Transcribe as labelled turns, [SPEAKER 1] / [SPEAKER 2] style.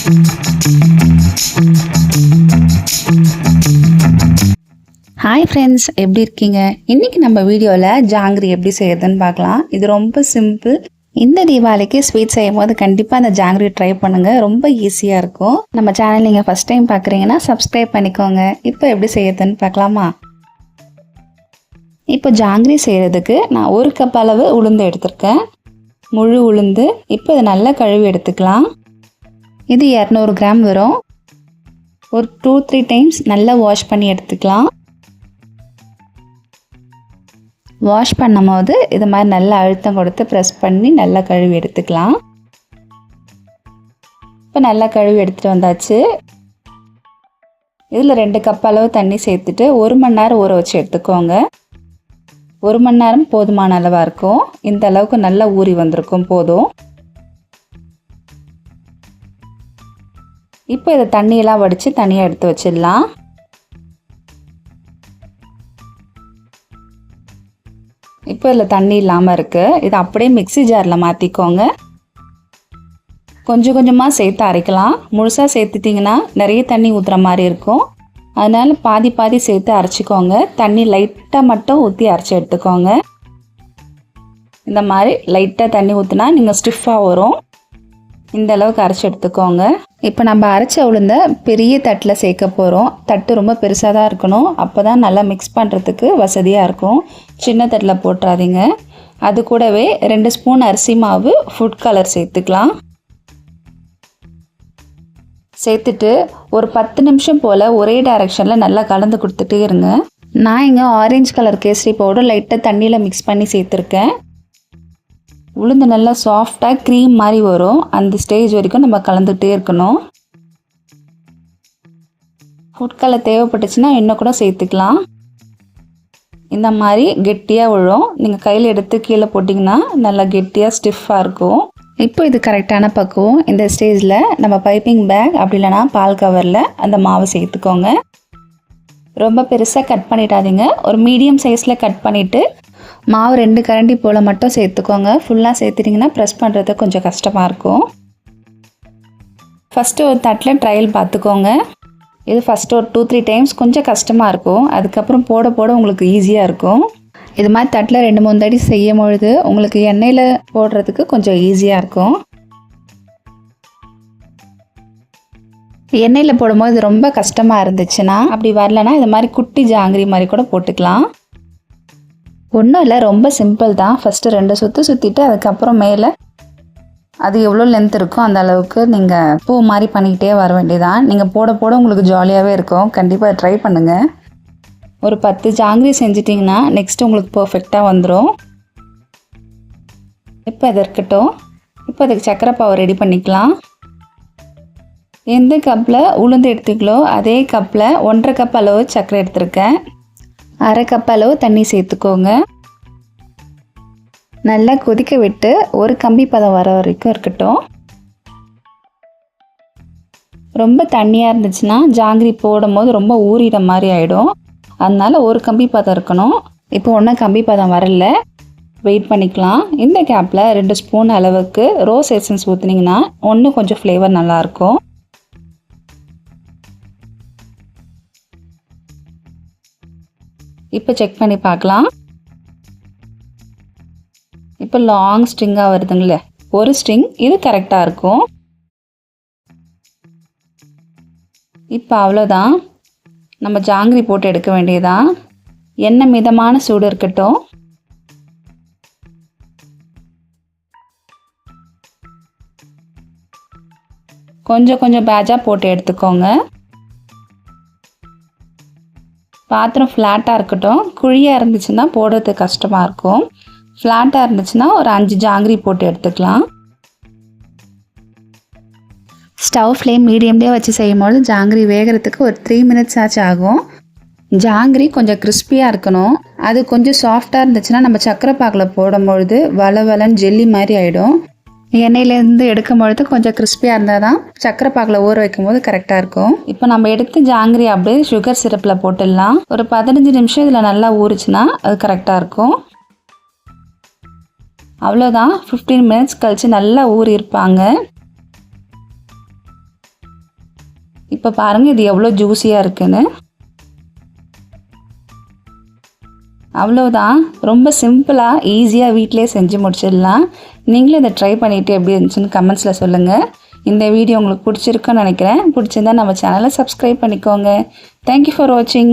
[SPEAKER 1] Hi friends, எப்படி இருக்கீங்க? இன்றைக்கி நம்ம வீடியோவில் ஜாங்கிரி எப்படி செய்யறதுன்னு பார்க்கலாம். இது ரொம்ப சிம்பிள். இந்த தீபாவளிக்கு ஸ்வீட் செய்யும் போது கண்டிப்பாக அந்த ஜாங்கிரி ட்ரை பண்ணுங்கள். ரொம்ப ஈஸியாக இருக்கும். நம்ம சேனல் நீங்கள் ஃபஸ்ட் டைம் பார்க்குறீங்கன்னா சப்ஸ்கிரைப் பண்ணிக்கோங்க. இப்போ எப்படி செய்யறதுன்னு பார்க்கலாமா? இப்போ ஜாங்கிரி செய்கிறதுக்கு நான் 1 கப் அளவு உளுந்து எடுத்திருக்கேன். முழு உளுந்து. இப்போ இதை நல்லா கழுவி எடுத்துக்கலாம். இது 200 கிராம் வரும். ஒரு 2-3 டைம்ஸ் நல்லா வாஷ் பண்ணி எடுத்துக்கலாம். வாஷ் பண்ணும் போது இது மாதிரி நல்லா அழுத்தம் கொடுத்து ப்ரெஸ் பண்ணி நல்லா கழுவி எடுத்துக்கலாம். இப்போ நல்லா கழுவி எடுத்துகிட்டு வந்தாச்சு. இதில் 2 கப் அளவு தண்ணி சேர்த்துட்டு 1 மணி நேரம் ஊற வச்சு எடுத்துக்கோங்க. 1 மணி நேரம் போதுமான அளவாக இருக்கும். இந்த அளவுக்கு நல்லா ஊறி வந்திருக்கும் போதும். இப்போ இதை தண்ணியெல்லாம் வடித்து தனியாக எடுத்து வச்சிடலாம். இப்போ இதில் தண்ணி இல்லாமல் இருக்குது. இதை அப்படியே மிக்ஸி ஜாரில் மாற்றிக்கோங்க. கொஞ்சம் கொஞ்சமாக சேர்த்து அரைக்கலாம். முழுசாக சேர்த்துட்டிங்கன்னா நிறைய தண்ணி ஊற்றுற மாதிரி இருக்கும். அதனால் பாதி பாதி சேர்த்து அரைச்சிக்கோங்க. தண்ணி லைட்டாக மட்டும் ஊற்றி அரைச்சி எடுத்துக்கோங்க. இந்த மாதிரி லைட்டாக தண்ணி ஊற்றினா நீங்கள் ஸ்டிஃபாக வரும். இந்த அளவுக்கு அரைச்சி எடுத்துக்கோங்க. இப்போ நம்ம அரைச்ச உளுந்த பெரிய தட்டில் சேர்க்க போகிறோம். தட்டு ரொம்ப பெருசாக தான் இருக்கணும். அப்போ தான் நல்லா மிக்ஸ் பண்ணுறதுக்கு வசதியாக இருக்கும். சின்ன தட்டில் போட்டுறாதீங்க. அது கூடவே 2 ஸ்பூன் அரிசி மாவு, ஃபுட் கலர் சேர்த்துக்கலாம். சேர்த்துட்டு ஒரு 10 நிமிஷம் போல் ஒரே டைரெக்ஷனில் நல்லா கலந்து கொடுத்துட்டே இருங்க. நான் இங்கே ஆரஞ்சு கலர் கேசரி பவுடர் லைட்டாக தண்ணியில் மிக்ஸ் பண்ணி சேர்த்துருக்கேன். உளுந்து நல்லா சாஃப்டாக க்ரீம் மாதிரி வரும். அந்த ஸ்டேஜ் வரைக்கும் நம்ம கலந்துகிட்டே இருக்கணும். ஃபுட் கலர் தேவைப்பட்டுச்சுன்னா இன்னும் கூட சேர்த்துக்கலாம். இந்த மாதிரி கெட்டியாக விழும். நீங்கள் கையில் எடுத்து கீழே போட்டிங்கன்னா நல்லா கெட்டியாக ஸ்டிஃபாக இருக்கும். இப்போ இது கரெக்டான பக்குவம். இந்த ஸ்டேஜில் நம்ம பைப்பிங் பேக் அப்படி இல்லைனா பால் கவரில் அந்த மாவை சேர்த்துக்கோங்க. ரொம்ப பெருசாக கட் பண்ணிடாதீங்க. ஒரு மீடியம் சைஸில் கட் பண்ணிவிட்டு மாவு 2 கரண்டி போல் மட்டும் சேர்த்துக்கோங்க. ஃபுல்லாக சேர்த்துட்டிங்கன்னா ப்ரெஸ் பண்ணுறது கொஞ்சம் கஷ்டமாக இருக்கும். ஃபஸ்ட்டு ஒரு தட்டில் ட்ரையல் பார்த்துக்கோங்க. இது ஃபஸ்ட்டு ஒரு 2-3 டைம்ஸ் கொஞ்சம் கஷ்டமாக இருக்கும். அதுக்கப்புறம் போட போட உங்களுக்கு ஈஸியாக இருக்கும். இது மாதிரி தட்டில் 2-3 தடி செய்யும் பொழுது உங்களுக்கு எண்ணெயில் போடுறதுக்கு கொஞ்சம் ஈஸியாக இருக்கும். எண்ணெயில் போடும்போது இது ரொம்ப கஷ்டமாக இருந்துச்சுன்னா, அப்படி வரலன்னா இது மாதிரி குட்டி ஜாங்கிரி மாதிரி கூட போட்டுக்கலாம். ஒன்றும் இல்லை, ரொம்ப சிம்பிள் தான். ஃபஸ்ட்டு 2 சுற்று சுற்றிட்டு அதுக்கப்புறம் மேலே அது எவ்வளோ லென்த் இருக்கோ அந்த அளவுக்கு நீங்கள் பூ மாதிரி பண்ணிக்கிட்டே வர வேண்டியதான். நீங்கள் போட போட உங்களுக்கு ஜாலியாகவே இருக்கும். கண்டிப்பாக ட்ரை பண்ணுங்கள். ஒரு 10 ஜாங்கிரி செஞ்சிட்டிங்கன்னா நெக்ஸ்ட் உங்களுக்கு பர்ஃபெக்டாக வந்துடும். இப்போ இது இருக்கட்டும். இப்போ அதுக்கு சர்க்கரை பாவு ரெடி பண்ணிக்கலாம். எந்த கப்பில் உளுந்து எடுத்துக்கலோ அதே கப்பில் 1.5 கப் அளவு சர்க்கரை எடுத்துருக்கேன். 1/2 கப் அளவு தண்ணி சேர்த்துக்கோங்க. நல்லா கொதிக்க விட்டு ஒரு கம்பி பதம் வர வரைக்கும் இருக்கட்டும். ரொம்ப தண்ணியாக இருந்துச்சுன்னா ஜாங்கிரி போடும் போது ரொம்ப ஊறிட மாதிரி ஆகிடும். அதனால் ஒரு கம்பி பதம் இருக்கணும். இப்போ ஒன்றும் கம்பி பதம் வரல, வெயிட் பண்ணிக்கலாம். இந்த கேப்பில் 2 ஸ்பூன் அளவுக்கு ரோஸ் எசன்ஸ் ஊற்றுனீங்கன்னா இன்னும் கொஞ்சம் ஃப்ளேவர் நல்லாயிருக்கும். இப்போ செக் பண்ணி பார்க்கலாம். இப்போ லாங் ஸ்ட்ரிங்காக வருதுங்களே, ஒரு ஸ்ட்ரிங் இது கரெக்டாக இருக்கும். இப்போ அவ்வளோதான், நம்ம ஜாங்கிரி போட்டு எடுக்க வேண்டியதான். எண்ணெய் மிதமான சூடு இருக்கட்டும். கொஞ்சம் கொஞ்சம் பேட்சாக போட்டு எடுத்துக்கோங்க. பாத்திரம் ஃப்ளாட்டாக இருக்கட்டும். குழியாக இருந்துச்சுன்னா போடுறது கஷ்டமாக இருக்கும். ஃப்ளாட்டாக இருந்துச்சுன்னா ஒரு 5 ஜாங்கிரி போட்டு எடுத்துக்கலாம். ஸ்டவ் ஃப்ளேம் மீடியம்லேயே வச்சு செய்யும்போது ஜாங்கிரி வேகிறதுக்கு ஒரு 3 மினிட்ஸ் ஆச்சு ஆகும். ஜாங்கிரி கொஞ்சம் கிறிஸ்பியாக இருக்கணும். அது கொஞ்சம் சாஃப்டாக இருந்துச்சுன்னா நம்ம சக்கரை பாகில் போடும்பொழுது வளவலன்னு ஜெல்லி மாதிரி ஆகிடும். எண்ணெயிலேருந்து எடுக்கும் பொழுது கொஞ்சம் கிறிஸ்பியாக இருந்தால் தான் சக்கரை பாகில் ஊற வைக்கும் போது கரெக்டாக இருக்கும். இப்போ நம்ம எடுத்து ஜாங்கிரி அப்படியே சுகர் சிரப்பில் போட்டுடலாம். ஒரு 15 நிமிஷம் இதில் நல்லா ஊறிச்சுன்னா அது கரெக்டாக இருக்கும். அவ்வளோதான். 15 மினிட்ஸ் கழித்து நல்லா ஊறி இருப்பாங்க. இப்போ பாருங்கள் இது எவ்வளோ ஜூஸியாக இருக்குன்னு. அவ்வளோதான், ரொம்ப சிம்பிளாக ஈஸியாக வீட்டிலே செஞ்சு முடிச்சிடலாம். நீங்களும் இதை ட்ரை பண்ணிவிட்டு எப்படி இருந்துச்சுன்னு கமெண்ட்ஸில் சொல்லுங்கள். இந்த வீடியோ உங்களுக்கு பிடிச்சிருக்குன்னு நினைக்கிறேன். பிடிச்சிருந்தா நம்ம சேனலை சப்ஸ்கிரைப் பண்ணிக்கோங்க. தேங்க்யூ ஃபார் வாட்சிங்.